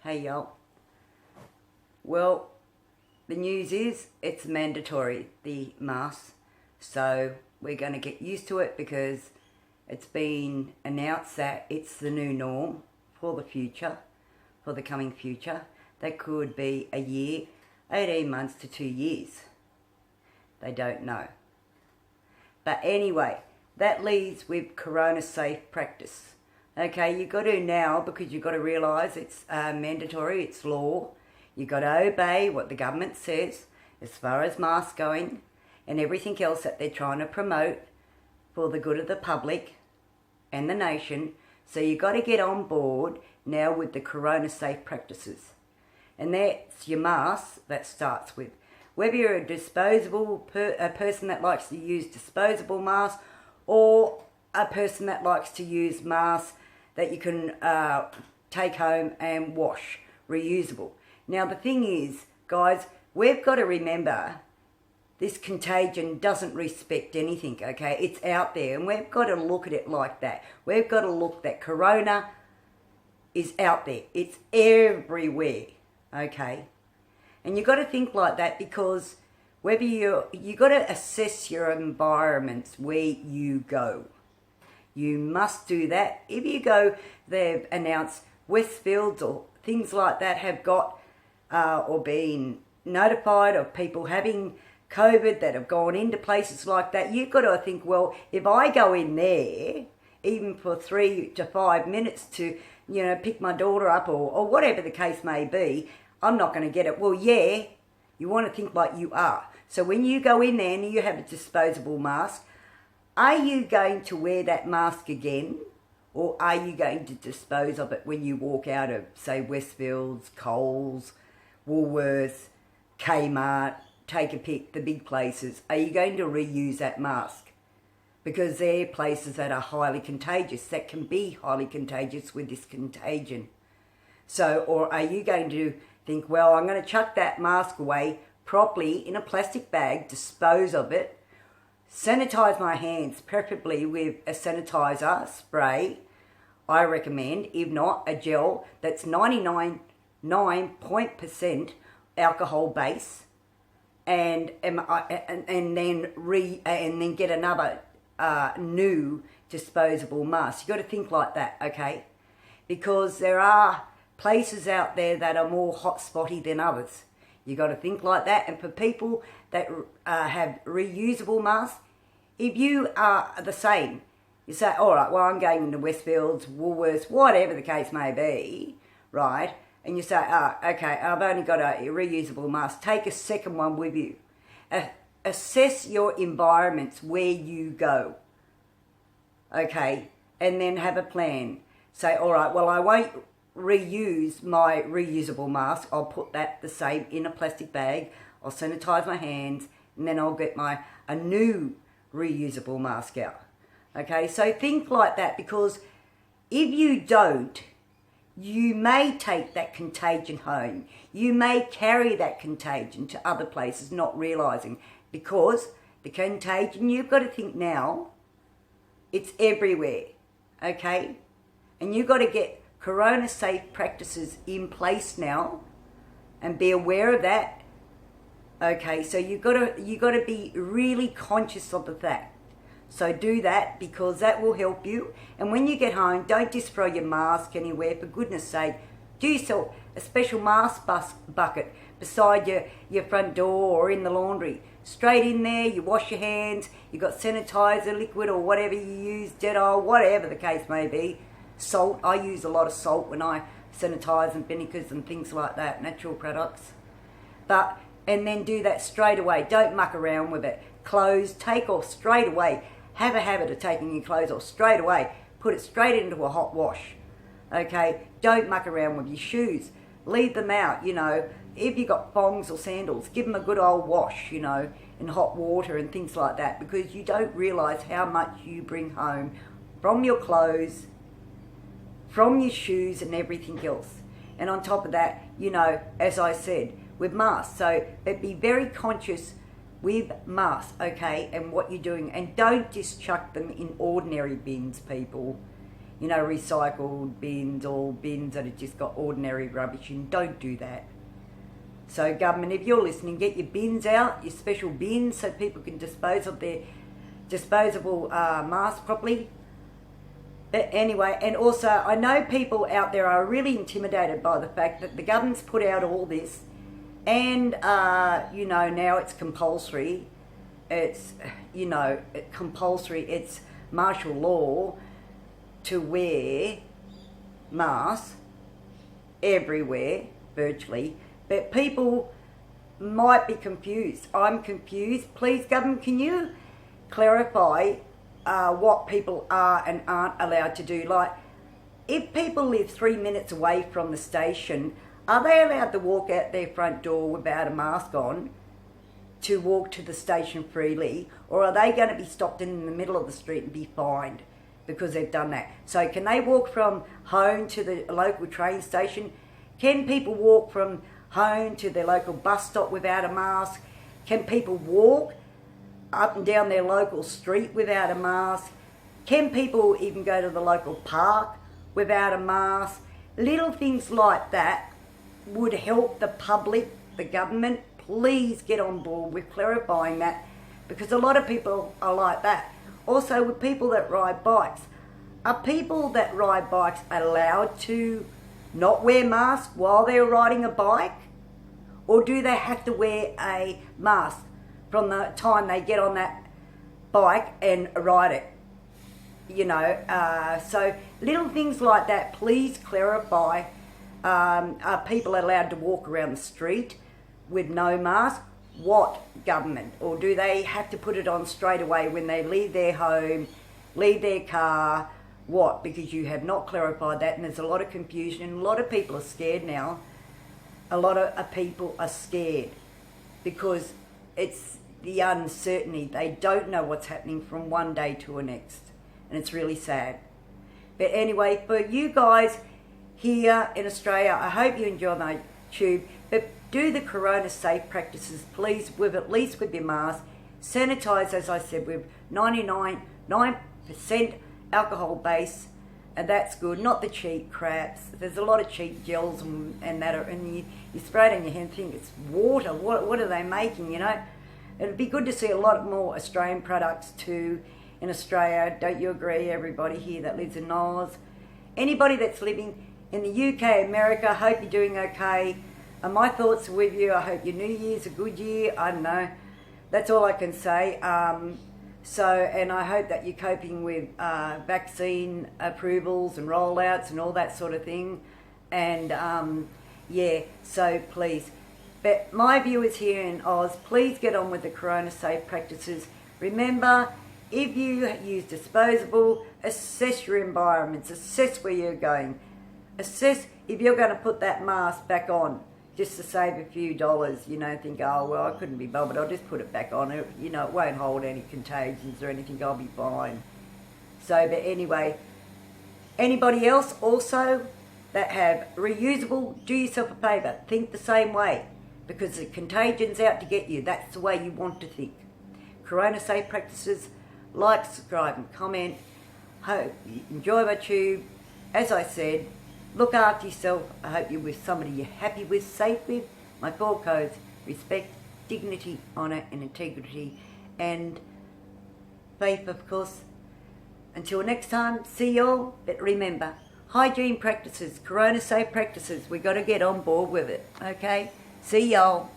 Hey y'all. Well, the news is it's mandatory, the mask. So we're going to get used to it because it's been announced that it's the new norm for the future, for the coming future. That could be a year, 18 months to 2 years. They don't know. But anyway, that leads with corona safe practice. Okay, you've got to now, because you've got to realise it's mandatory, it's law. You've got to obey what the government says as far as masks going and everything else that they're trying to promote for the good of the public and the nation. So you've got to get on board now with the corona safe practices. And that's your mask that starts with. Whether you're a disposable, a person that likes to use disposable masks, or a person that likes to use masks that you can take home and wash, reusable. Now the thing is, guys, we've got to remember this contagion doesn't respect anything, okay? It's out there and we've got to look at it like that. We've got to look that corona is out there. It's everywhere, okay? And you've got to think like that because whether you got to assess your environments where you go. You must do that. If you go, they've announced Westfields or things like that have got or been notified of people having COVID that have gone into places like that. You've got to think, well, if I go in there, even for 3 to 5 minutes to, pick my daughter up or whatever the case may be, I'm not going to get it. Well, yeah, you want to think like you are. So when you go in there and you have a disposable mask, are you going to wear that mask again? Or are you going to dispose of it when you walk out of, say, Westfields, Coles, Woolworths, Kmart, take a pick, the big places? Are you going to reuse that mask? Because they're places that are highly contagious, that can be highly contagious with this contagion. So, or are you going to think, well, I'm going to chuck that mask away properly in a plastic bag, dispose of it, sanitize my hands, preferably with a sanitizer spray, I recommend, if not a gel that's 99.9% alcohol base, and then get another new disposable mask. You got to think like that, okay? Because there are places out there that are more hot spotty than others. You got to think like that. And for people that have reusable masks, if you are the same, you say, all right, well, I'm going into Westfields, Woolworths, whatever the case may be, right? And you say, okay, I've only got a reusable mask. Take a second one with you. Assess your environments where you go, okay? And then have a plan. Say, all right, well, I won't reuse my reusable mask. I'll put that the same in a plastic bag. I'll sanitize my hands, and then I'll get a new reusable mask out. Okay, so think like that, because if you don't, you may take that contagion home. You may carry that contagion to other places, not realizing, because the contagion, you've got to think now, it's everywhere, okay? And you've got to get corona safe practices in place now and be aware of that. Okay, so you've got to be really conscious of the fact. So do that, because that will help you. And when you get home, don't just throw your mask anywhere. For goodness sake, do yourself a special mask bucket beside your front door or in the laundry. Straight in there, you wash your hands, you got sanitizer, liquid or whatever you use, Dettol, whatever the case may be. Salt, I use a lot of salt when I sanitize and vinegars and things like that, natural products. And then do that straight away. Don't muck around with it. Clothes, take off straight away. Have a habit of taking your clothes off straight away. Put it straight into a hot wash. Okay? Don't muck around with your shoes. Leave them out, If you got thongs or sandals, give them a good old wash, in hot water and things like that, because you don't realise how much you bring home from your clothes, from your shoes and everything else. And on top of that, as I said, with masks. But be very conscious with masks, okay, and what you're doing. And don't just chuck them in ordinary bins, people. you know, recycled bins or bins that have just got ordinary rubbish in. Don't do that. So government, if you're listening, get your bins out, your special bins, so people can dispose of their disposable masks properly. But anyway, and also I know people out there are really intimidated by the fact that the government's put out all this, and you know, now it's compulsory. It's, you know, compulsory. It's martial law to wear masks everywhere, virtually. But people might be confused. I'm confused. Please, government, can you clarify what people are and aren't allowed to do? Like, if people live 3 minutes away from the station, are they allowed to walk out their front door without a mask on to walk to the station freely? Or are they going to be stopped in the middle of the street and be fined because they've done that? So can they walk from home to the local train station? Can people walk from home to their local bus stop without a mask? Can people walk up and down their local street without a mask? Can people even go to the local park without a mask? Little things like that would help the public, the government. Please get on board with clarifying that, because a lot of people are like that. Also, with people that ride bikes, are people that ride bikes allowed to not wear masks while they're riding a bike? Or do they have to wear a mask from the time they get on that bike and ride it? You know, so little things like that, please clarify. Are people allowed to walk around the street with no mask? What government? Or do they have to put it on straight away when they leave their home, leave their car? What? Because you have not clarified that, and there's a lot of confusion, and a lot of people are scared now. A lot of people are scared because it's the uncertainty. They don't know what's happening from one day to the next, and it's really sad. But anyway, for you guys here in Australia, I hope you enjoy my tube, but do the corona safe practices, please, with at least with your mask. Sanitize, as I said, with 99% alcohol base, and that's good, not the cheap craps. There's a lot of cheap gels and that, and you spray it on your hand and think it's water. What are they making, you know? It'd be good to see a lot more Australian products too in Australia. Don't you agree, everybody here that lives in Oz? Anybody that's living in the UK, America, hope you're doing okay. And my thoughts are with you. I hope your New Year's a good year. I don't know. That's all I can say. And I hope that you're coping with vaccine approvals and rollouts and all that sort of thing. And yeah, so please. But my viewers here in Oz, please get on with the corona safe practices. Remember, if you use disposable, assess your environments, assess where you're going. Assess if you're going to put that mask back on just to save a few dollars, you know, think, oh, well, I couldn't be bothered, I'll just put it back on. It, you know, it won't hold any contagions or anything, I'll be fine. So, but anyway, anybody else also that have reusable, do yourself a favour, think the same way, because the contagion's out to get you. That's the way you want to think. Corona safe practices, like, subscribe and comment. Hope you enjoy my tube. As I said, look after yourself. I hope you're with somebody you're happy with, safe with. My 4 codes: respect, dignity, honour and integrity, and faith, of course. Until next time, see y'all. But remember, hygiene practices, corona safe practices, we got to get on board with it, okay? See y'all.